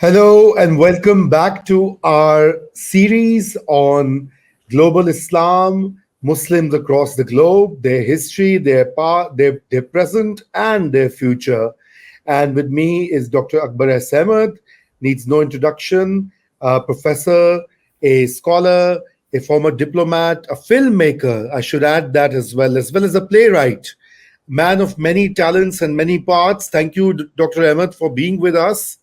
Hello and welcome back to our series on global Islam, Muslims across the globe, their history, their past, their present, and their future. And with me is Dr. Akbar Ahmed, needs no introduction, a professor, a scholar, a former diplomat, a filmmaker, I should add that as well as a playwright, man of many talents and many parts. Thank you, Dr. Ahmed, for being with us.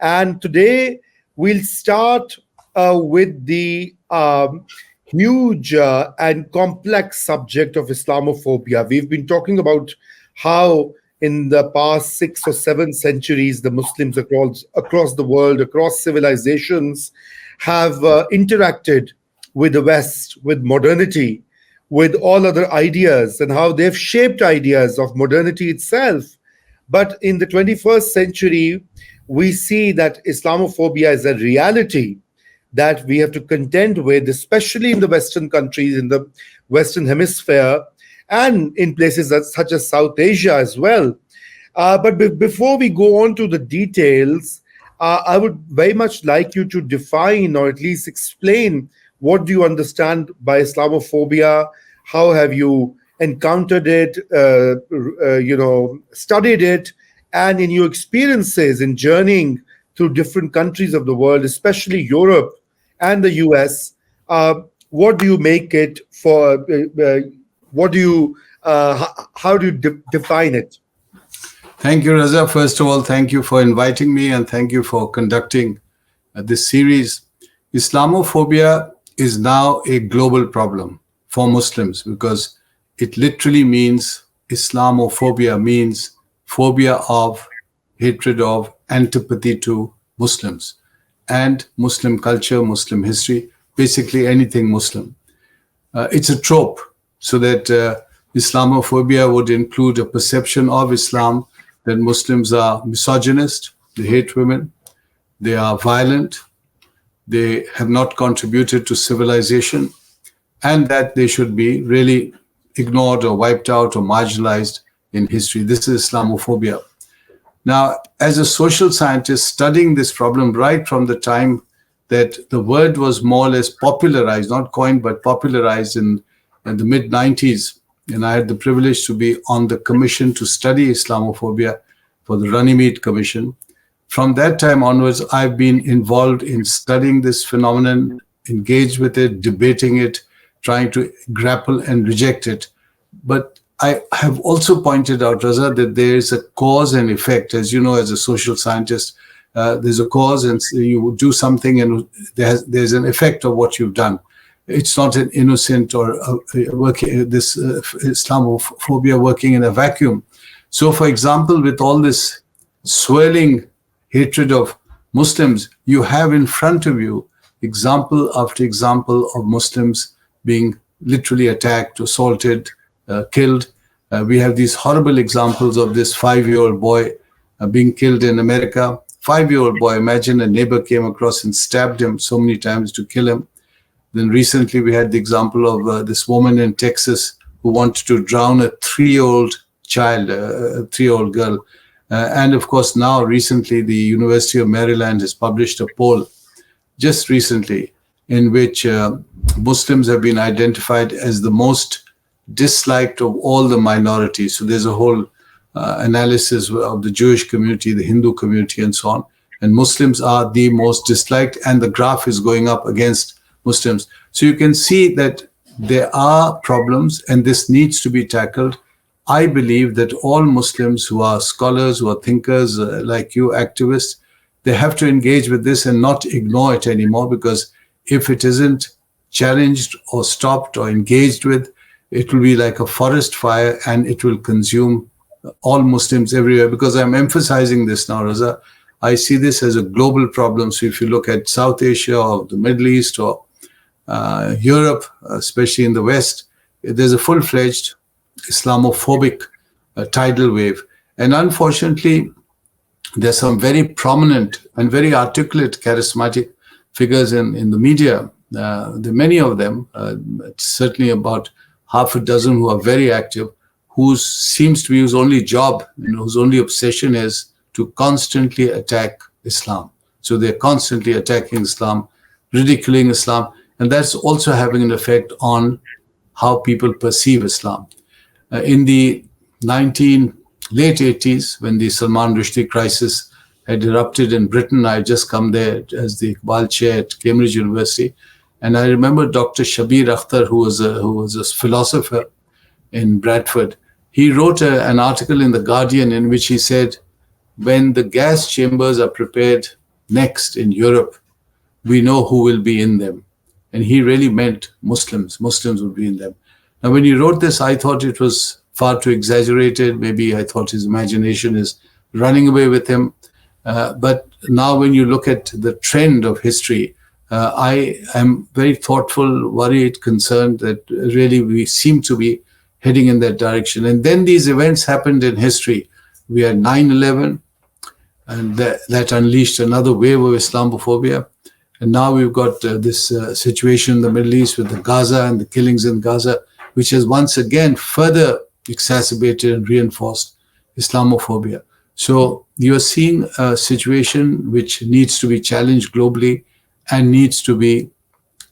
And today we'll start with the huge and complex subject of Islamophobia. We've been talking about how in the past 6 or 7 centuries, the Muslims across the world, across civilizations, have interacted with the West, with modernity, with all other ideas, and how they've shaped ideas of modernity itself. But in the 21st century, we see that Islamophobia is a reality that we have to contend with, especially in the Western countries, in the Western Hemisphere, and in places such as South Asia as well. But before we go on to the details, I would very much like you to define or at least explain what do you understand by Islamophobia? How have you encountered it, studied it, and in your experiences in journeying through different countries of the world, especially Europe and the US, what do you make it for? What do you? How do you define it? Thank you, Raza. First of all, thank you for inviting me and thank you for conducting this series. Islamophobia is now a global problem for Muslims because it literally means Islamophobia means phobia of, hatred of, antipathy to Muslims and Muslim culture, Muslim history, basically anything Muslim. It's a trope, so that Islamophobia would include a perception of Islam that Muslims are misogynist, they hate women, they are violent, they have not contributed to civilization, and that they should be really ignored or wiped out or marginalized in history. This is Islamophobia. Now, as a social scientist studying this problem right from the time that the word was more or less popularized, not coined, but popularized in the mid-90s, and I had the privilege to be on the commission to study Islamophobia for the Runnymede Commission. From that time onwards, I've been involved in studying this phenomenon, engaged with it, debating it, trying to grapple and reject it. But I have also pointed out, Raza, that there is a cause and effect. As you know, as a social scientist, there's a cause and you do something and there's an effect of what you've done. It's not an innocent or this Islamophobia working in a vacuum. So, for example, with all this swirling hatred of Muslims, you have in front of you example after example of Muslims being literally attacked, assaulted, killed. We have these horrible examples of this 5-year-old boy being killed in America. 5-year-old boy, imagine a neighbor came across and stabbed him so many times to kill him. Then recently we had the example of this woman in Texas who wanted to drown a 3-year-old child, a 3-year-old girl. And of course, now recently the University of Maryland has published a poll just recently in which Muslims have been identified as the most disliked of all the minorities. So there's a whole analysis of the Jewish community, the Hindu community, and so on. And Muslims are the most disliked, and the graph is going up against Muslims. So you can see that there are problems, and this needs to be tackled. I believe that all Muslims who are scholars, who are thinkers like you, activists, they have to engage with this and not ignore it anymore, because if it isn't challenged or stopped or engaged with, it will be like a forest fire and it will consume all Muslims everywhere. Because I'm emphasizing this now, Raza, I see this as a global problem. So if you look at South Asia or the Middle East or Europe, especially in the West, there's a full-fledged Islamophobic tidal wave. And unfortunately, there's some very prominent and very articulate, charismatic figures in the media. There are many of them, certainly about half a dozen who are very active, whose only job, whose only obsession is to constantly attack Islam. So they're constantly attacking Islam, ridiculing Islam, and that's also having an effect on how people perceive Islam. In the late 80s, when the Salman Rushdie crisis had erupted in Britain, I had just come there as the Akbar chair at Cambridge University, and I remember Dr. Shabir Akhtar, who was a philosopher in Bradford. He wrote an article in The Guardian in which he said, when the gas chambers are prepared next in Europe, we know who will be in them. And he really meant Muslims. Muslims would be in them. Now, when he wrote this, I thought it was far too exaggerated. Maybe I thought his imagination is running away with him. But now when you look at the trend of history, I am very thoughtful, worried, concerned that really we seem to be heading in that direction. And then these events happened in history. We had 9/11, and that unleashed another wave of Islamophobia. And now we've got this situation in the Middle East with the Gaza and the killings in Gaza, which has once again further exacerbated and reinforced Islamophobia. So you're seeing a situation which needs to be challenged globally and needs to be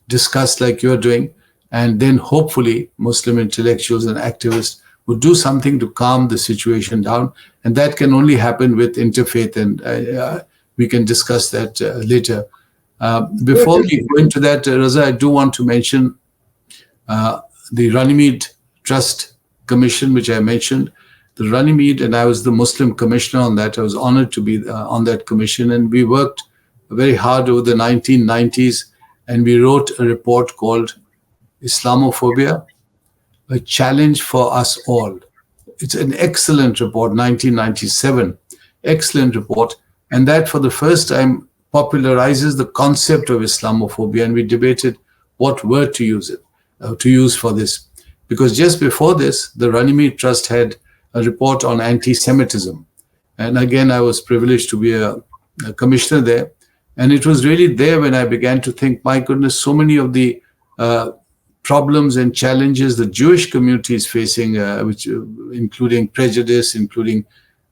discussed like you're doing. And then hopefully Muslim intellectuals and activists would do something to calm the situation down. And that can only happen with interfaith. And we can discuss that later. Before we go into that, Raza, I do want to mention the Runnymede Trust Commission, which I mentioned. The Runnymede, and I was the Muslim commissioner on that. I was honored to be on that commission. And we worked very hard over the 1990s. And we wrote a report called Islamophobia, a challenge for us all. It's an excellent report, 1997, excellent report. And that for the first time popularizes the concept of Islamophobia. And we debated what word to use for this. Because just before this, the Runnymede Trust had a report on anti-Semitism. And again, I was privileged to be a commissioner there. And it was really there when I began to think, my goodness, so many of the problems and challenges the Jewish community is facing, including prejudice, including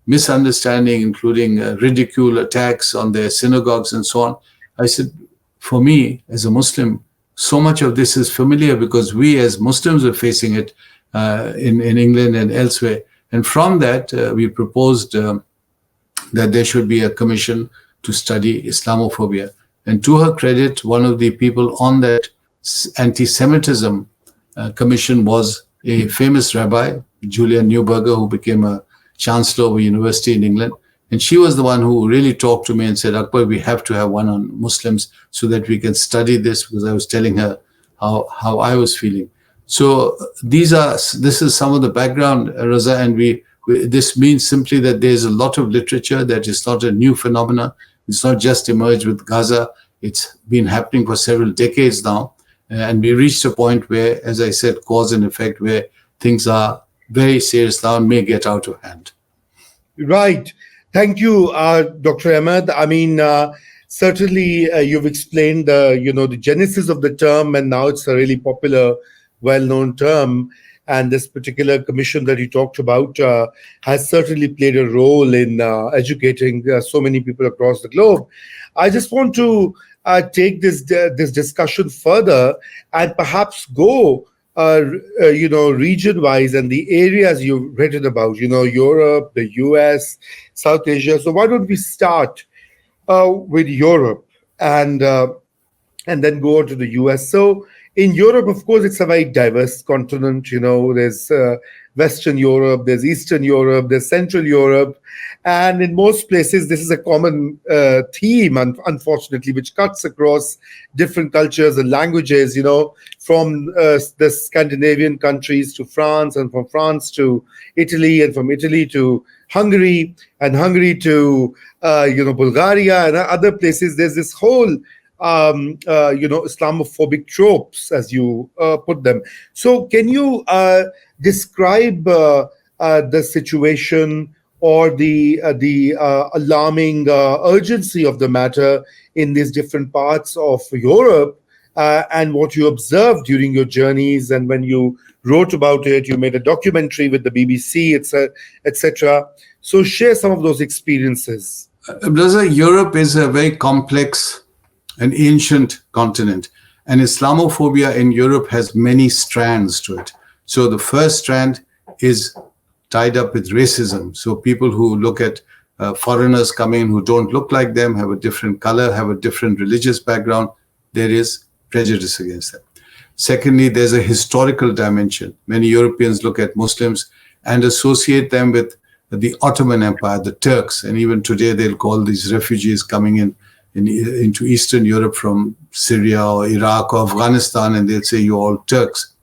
misunderstanding, including ridicule, attacks on their synagogues and so on. I said, for me, as a Muslim, so much of this is familiar because we as Muslims are facing it in England and elsewhere. And from that, we proposed that there should be a commission to study Islamophobia. And to her credit, one of the people on that anti-Semitism commission was a famous rabbi, Julia Neuberger, who became a chancellor of a university in England. And she was the one who really talked to me and said, Akbar, we have to have one on Muslims so that we can study this, because I was telling her how I was feeling. So this is some of the background, Raza, and this means simply that there's a lot of literature, that is not a new phenomena. It's not just emerged with Gaza. It's been happening for several decades now. And we reached a point where, as I said, cause and effect, where things are very serious now and may get out of hand. Right. Thank you, Dr. Ahmed. I mean, certainly you've explained the genesis of the term, and now it's a really popular, well-known term. And this particular commission that you talked about has certainly played a role in educating so many people across the globe. I just want to take this discussion further and perhaps go, region-wise and the areas you've written about, Europe, the US, South Asia. So why don't we start with Europe and then go on to the US? So in Europe, of course, it's a very diverse continent. There's Western Europe, there's Eastern Europe, there's Central Europe. And in most places, this is a common theme, unfortunately, which cuts across different cultures and languages, from the Scandinavian countries to France, and from France to Italy, and from Italy to Hungary, and Hungary to, Bulgaria and other places. There's this whole Islamophobic tropes, as you put them. So can you describe the situation or the alarming urgency of the matter in these different parts of Europe, and what you observed during your journeys, and when you wrote about it, you made a documentary with the BBC, etc. So share some of those experiences. Brother, Europe is a very complex and ancient continent, and Islamophobia in Europe has many strands to it. So the first strand is tied up with racism. So people who look at foreigners coming in who don't look like them, have a different color, have a different religious background, there is prejudice against them. Secondly, there's a historical dimension. Many Europeans look at Muslims and associate them with the Ottoman Empire, the Turks, and even today they'll call these refugees coming into Eastern Europe from Syria or Iraq or Afghanistan, and they'll say you're all Turks.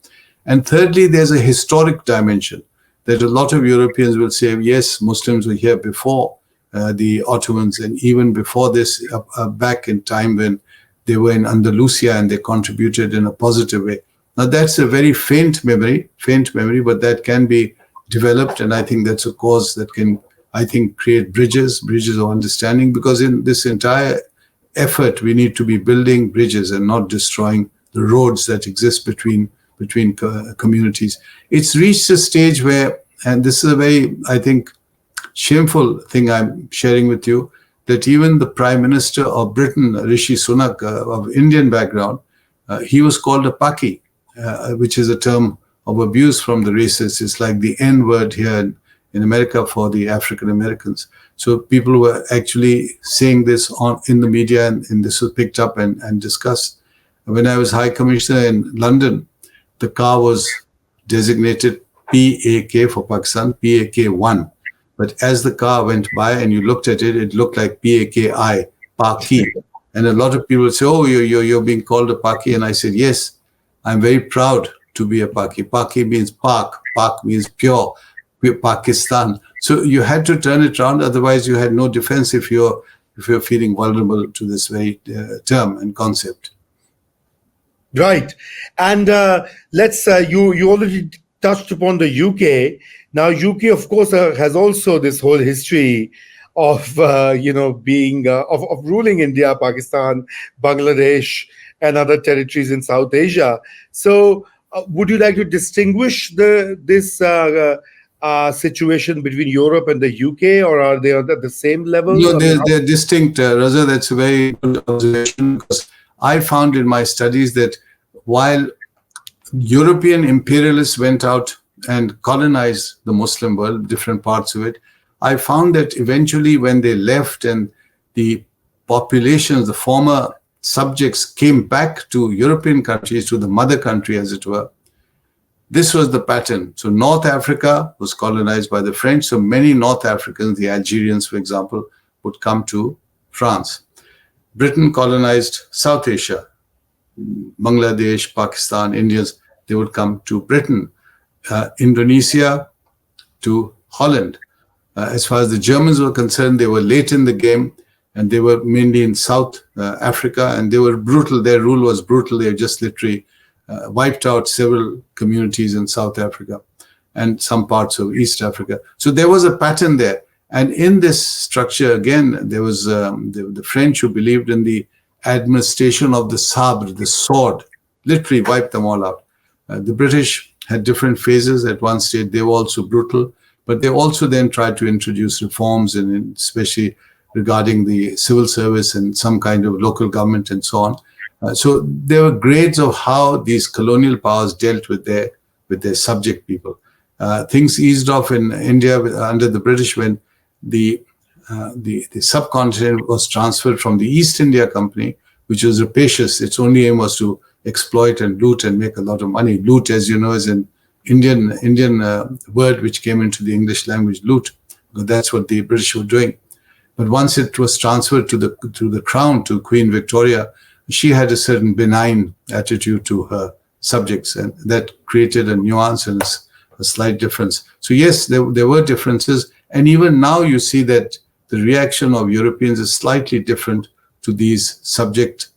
And thirdly, there's a historic dimension that a lot of Europeans will say, yes, Muslims were here before the Ottomans, and even before this, back in time when they were in Andalusia and they contributed in a positive way. Now that's a very faint memory, but that can be developed, and I think that's a cause that can, I think, create bridges of understanding, because in this entire effort we need to be building bridges and not destroying the roads that exist between communities. It's reached a stage where, and this is a very, I think, shameful thing I'm sharing with you, that even the Prime Minister of Britain, Rishi Sunak, of Indian background, he was called a Paki, which is a term of abuse from the racists. It's like the N word here in America for the African Americans. So people were actually saying this in the media, and this was picked up and discussed. When I was High Commissioner in London, the car was designated PAK for Pakistan, PAK-1. But as the car went by and you looked at it, it looked like PAKI, Paki. And a lot of people would say, oh, you're being called a Paki. And I said, yes, I'm very proud to be a Paki. Paki means Pak. Pak means pure, Pakistan. So you had to turn it around. Otherwise, you had no defense if you're feeling vulnerable to this very term and concept. Right. And let's, you already touched upon the UK. Now, UK, of course, has also this whole history of, being, of ruling India, Pakistan, Bangladesh, and other territories in South Asia. So would you like to distinguish this situation between Europe and the UK, or are they at the same level? No, they're distinct, Raza. That's a very good observation, because I found in my studies that while European imperialists went out and colonized the Muslim world, different parts of it, I found that eventually when they left and the populations, the former subjects, came back to European countries, to the mother country as it were, this was the pattern. So North Africa was colonized by the French, so many North Africans, the Algerians for example, would come to France. Britain colonized South Asia, Bangladesh, Pakistan, Indians, they would come to Britain. Indonesia to Holland. As far as the Germans were concerned, they were late in the game, and they were mainly in South Africa, and they were brutal. Their rule was brutal. They just literally wiped out several communities in South Africa and some parts of East Africa. So there was a pattern there. And in this structure, again, there was the French who believed in the administration of the sabre, the sword, literally wiped them all out. The British had different phases. At one stage, they were also brutal, but they also then tried to introduce reforms, and especially regarding the civil service and some kind of local government and so on. So there were grades of how these colonial powers dealt with their subject people. Things eased off in India under the British when the subcontinent was transferred from the East India Company, which was rapacious. Its only aim was to exploit and loot and make a lot of money. Loot, as you know, is an Indian word which came into the English language, loot. That's what the British were doing. But once it was transferred to the crown, to Queen Victoria, she had a certain benign attitude to her subjects, and that created a nuance and a slight difference. So yes, there were differences, and even now you see that the reaction of Europeans is slightly different to these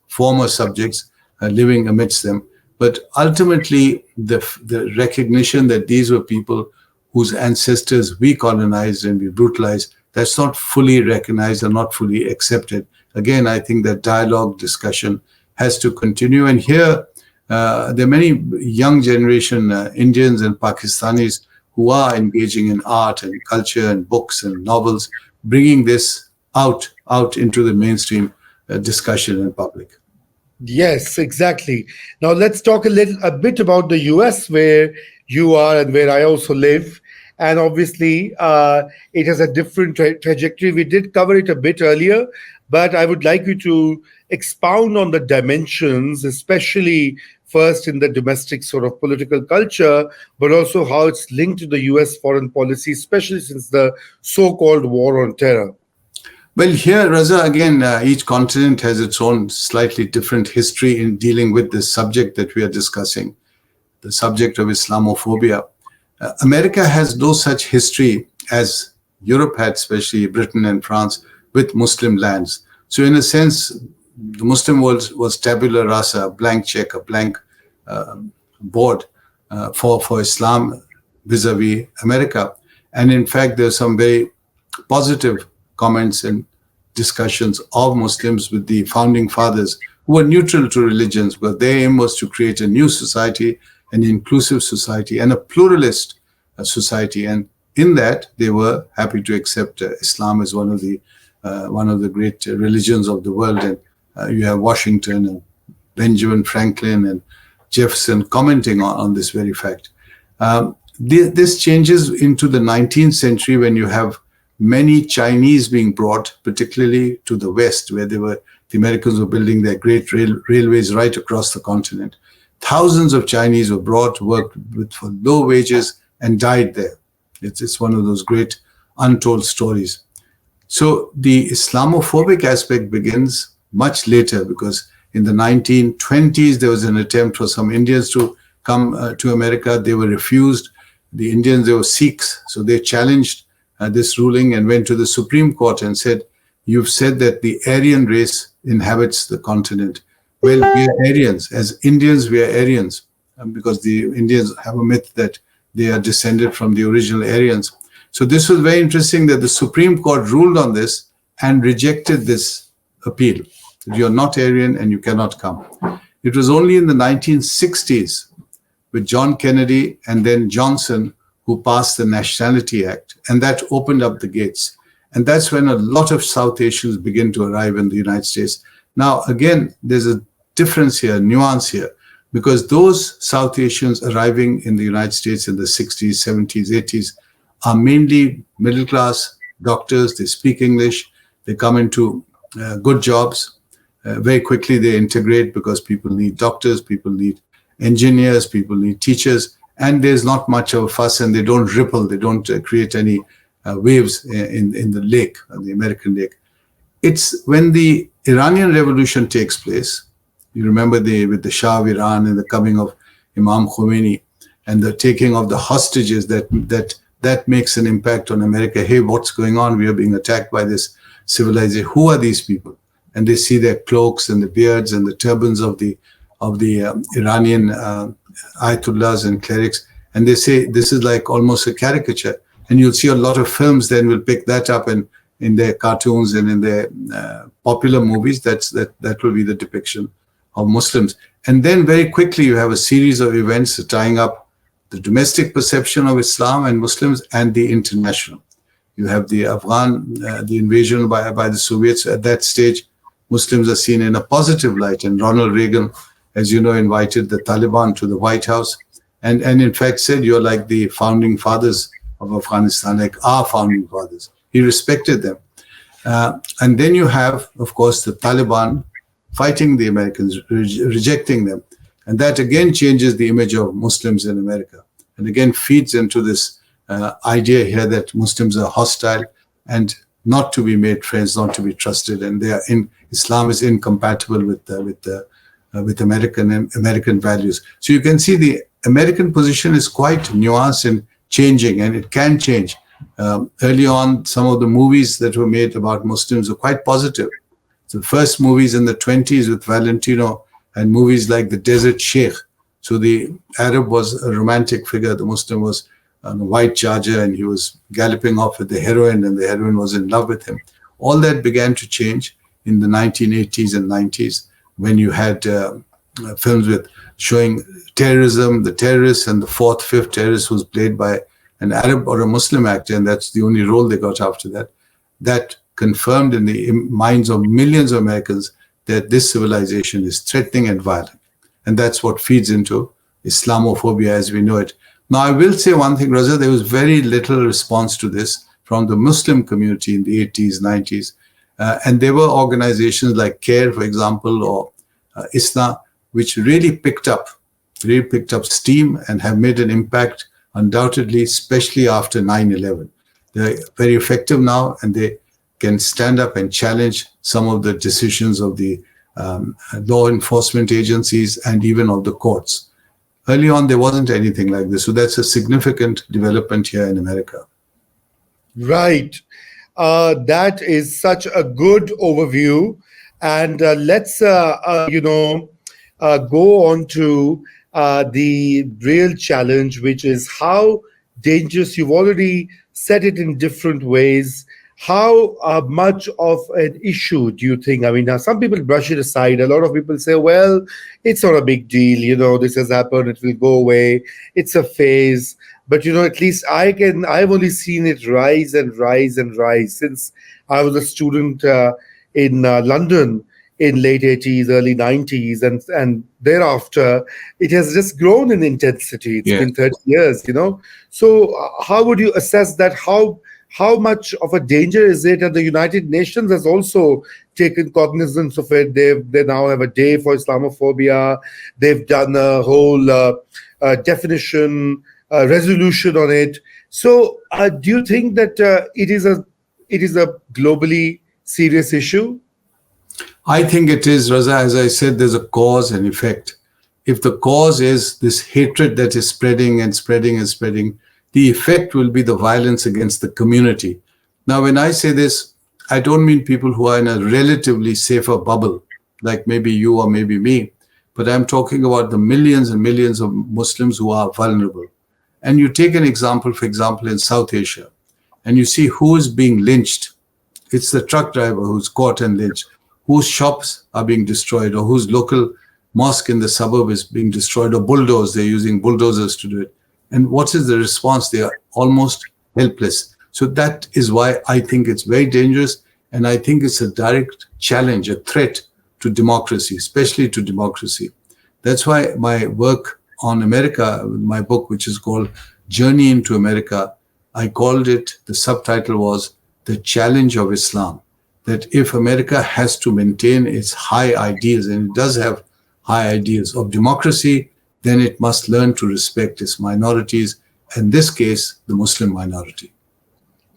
former subjects living amidst them. But ultimately, the recognition that these were people whose ancestors we colonized and we brutalized, that's not fully recognized and not fully accepted. Again, I think that dialogue, discussion has to continue. And here, there are many young generation Indians and Pakistanis who are engaging in art and culture and books and novels, bringing this out out into the mainstream discussion in public. Yes, exactly. Now let's talk a bit about the US, where you are and where I also live. And obviously, it has a different trajectory. We did cover it a bit earlier, but I would like you to expound on the dimensions, especially first in the domestic sort of political culture, but also how it's linked to the US foreign policy, especially since the so-called war on terror. Well, here, Raza, again, each continent has its own slightly different history in dealing with this subject that we are discussing, the subject of Islamophobia. America has no such history as Europe had, especially Britain and France, with Muslim lands. So in a sense, the Muslim world was tabula rasa, a blank check, a blank board for Islam vis-a-vis America. And in fact, there's some very positive comments and discussions of Muslims with the founding fathers who were neutral to religions, but their aim was to create a new society, an inclusive society, and a pluralist society. And in that, they were happy to accept Islam as one of the great religions of the world. And you have Washington and Benjamin Franklin and Jefferson commenting on this very fact. This changes into the 19th century when you have many Chinese being brought, particularly to the West, where the Americans were building their great railways right across the continent. Thousands of Chinese were brought, worked for low wages, and died there. It's one of those great untold stories. So the Islamophobic aspect begins much later, because in the 1920s, there was an attempt for some Indians to come to America. They were refused. The Indians, they were Sikhs, so they challenged this ruling and went to the Supreme Court and said, you've said that the Aryan race inhabits the continent. Well, we are Aryans. As Indians, we are Aryans, because the Indians have a myth that they are descended from the original Aryans. So this was very interesting that the Supreme Court ruled on this and rejected this appeal. You're not Aryan and you cannot come. It was only in the 1960s with John Kennedy and then Johnson who passed the Nationality Act, and that opened up the gates. And that's when a lot of South Asians begin to arrive in the United States. Now, again, there's a difference here, nuance here, because those South Asians arriving in the United States in the 60s, 70s, 80s are mainly middle class doctors. They speak English. They come into good jobs. Very quickly, they integrate because people need doctors, people need engineers, people need teachers. And there's not much of a fuss, and they don't ripple, they don't create any waves in the lake, the American lake. It's when the Iranian Revolution takes place, you remember with the Shah of Iran and the coming of Imam Khomeini and the taking of the hostages, that makes an impact on America. Hey, what's going on? We are being attacked by this civilization. Who are these people? And they see their cloaks and the beards and the turbans of the Iranian ayatollahs and clerics, and they say this is like almost a caricature. And you'll see a lot of films then will pick that up, and in their cartoons and in their popular movies, that will be the depiction of Muslims. And then very quickly you have a series of events tying up the domestic perception of Islam and Muslims and the international. You have the the invasion by the Soviets. At that stage, Muslims are seen in a positive light, and Ronald Reagan, as you know, invited the Taliban to the White House and in fact said, you're like the founding fathers of Afghanistan, like our founding fathers. He respected them. And then you have, of course, the Taliban fighting the Americans, rejecting them. And that again changes the image of Muslims in America. And again feeds into this idea here that Muslims are hostile and not to be made friends, not to be trusted. And Islam is incompatible with American values. So you can see the American position is quite nuanced and changing, and it can change. Early on, some of the movies that were made about Muslims were quite positive. So the first movies in the 20s with Valentino and movies like The Desert Sheikh. So the Arab was a romantic figure. The Muslim was on a white charger and he was galloping off with the heroine, and the heroine was in love with him. All that began to change in the 1980s and 90s when you had films with showing terrorism, the terrorists, and the fourth, fifth terrorist was played by an Arab or a Muslim actor, and that's the only role they got after that. That confirmed in the minds of millions of Americans that this civilization is threatening and violent. And that's what feeds into Islamophobia as we know it. Now, I will say one thing, Raza, there was very little response to this from the Muslim community in the 80s, 90s. And there were organizations like CARE, for example, or ISNA, which really picked up steam and have made an impact, undoubtedly, especially after 9/11. They're very effective now, and they can stand up and challenge some of the decisions of the law enforcement agencies and even of the courts. Early on, there wasn't anything like this. So that's a significant development here in America. Right. That is such a good overview. And let's, go on to the real challenge, which is how dangerous. You've already said it in different ways. How much of an issue do you think? I mean, now some people brush it aside. A lot of people say, well, it's not a big deal. This has happened. It will go away. It's a phase. But, at least I've only seen it rise and rise and rise since I was a student in London in late 80s, early 90s. And thereafter, it has just grown in intensity. It's been 30 years, So how would you assess that? How much of a danger is it? And the United Nations has also taken cognizance of it. They now have a day for Islamophobia. They've done a whole definition, resolution on it. So, do you think that it is a globally serious issue? I think it is, Raza. As I said, there's a cause and effect. If the cause is this hatred that is spreading and spreading and spreading, the effect will be the violence against the community. Now, when I say this, I don't mean people who are in a relatively safer bubble, like maybe you or maybe me, but I'm talking about the millions and millions of Muslims who are vulnerable. And you take an example, for example, in South Asia, and you see who is being lynched. It's the truck driver who's caught and lynched, whose shops are being destroyed, or whose local mosque in the suburb is being destroyed or bulldozed. They're using bulldozers to do it. And what is the response? They are almost helpless. So that is why I think it's very dangerous. And I think it's a direct challenge, a threat to democracy, especially to democracy. That's why my work on America, my book, which is called Journey into America, I called it, the subtitle was The Challenge of Islam. That if America has to maintain its high ideals, and it does have high ideals of democracy, then it must learn to respect its minorities, in this case, the Muslim minority.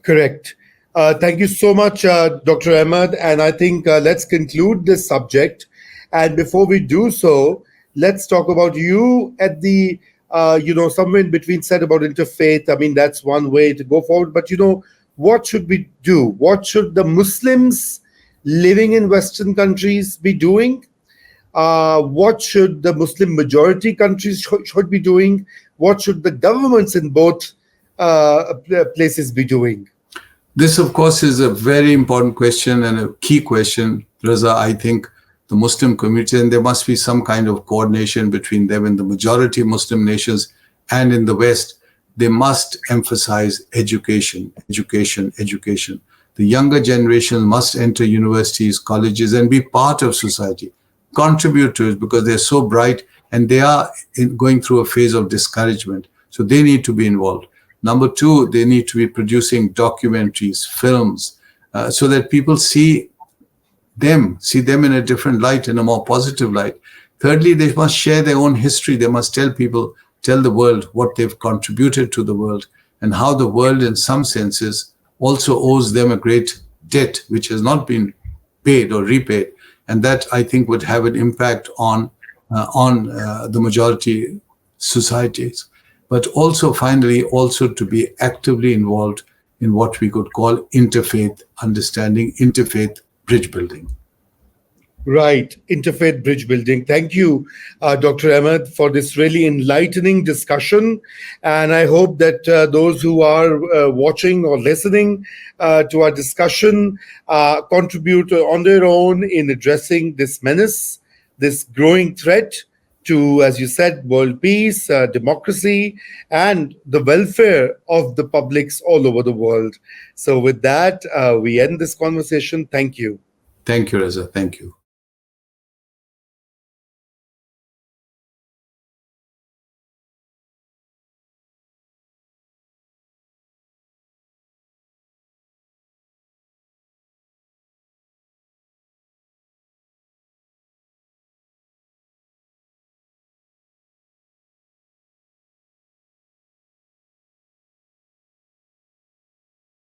Correct. Thank you so much, Dr. Ahmed. And I think let's conclude this subject. And before we do so, let's talk about you at the, somewhere in between said about interfaith. I mean, that's one way to go forward. But, what should we do? What should the Muslims living in Western countries be doing? What should the Muslim majority countries should be doing? What should the governments in both places be doing? This, of course, is a very important question and a key question, Raza. I think the Muslim community, and there must be some kind of coordination between them and the majority Muslim nations and in the West. They must emphasize education, education, education. The younger generation must enter universities, colleges, and be part of society. Contribute to it because they're so bright and they are going through a phase of discouragement. So they need to be involved. Number two, they need to be producing documentaries, films, so that people see them in a different light, in a more positive light. Thirdly, they must share their own history. They must tell the world what they've contributed to the world and how the world in some senses also owes them a great debt which has not been paid or repaid. And that, I think, would have an impact on the majority societies. But also, finally, also to be actively involved in what we could call interfaith understanding, interfaith bridge building. Right, interfaith bridge building. Thank you, Dr. Ahmed, for this really enlightening discussion. And I hope that those who are watching or listening to our discussion contribute on their own in addressing this menace, this growing threat to, as you said, world peace, democracy, and the welfare of the publics all over the world. So with that, we end this conversation. Thank you. Thank you, Reza. Thank you.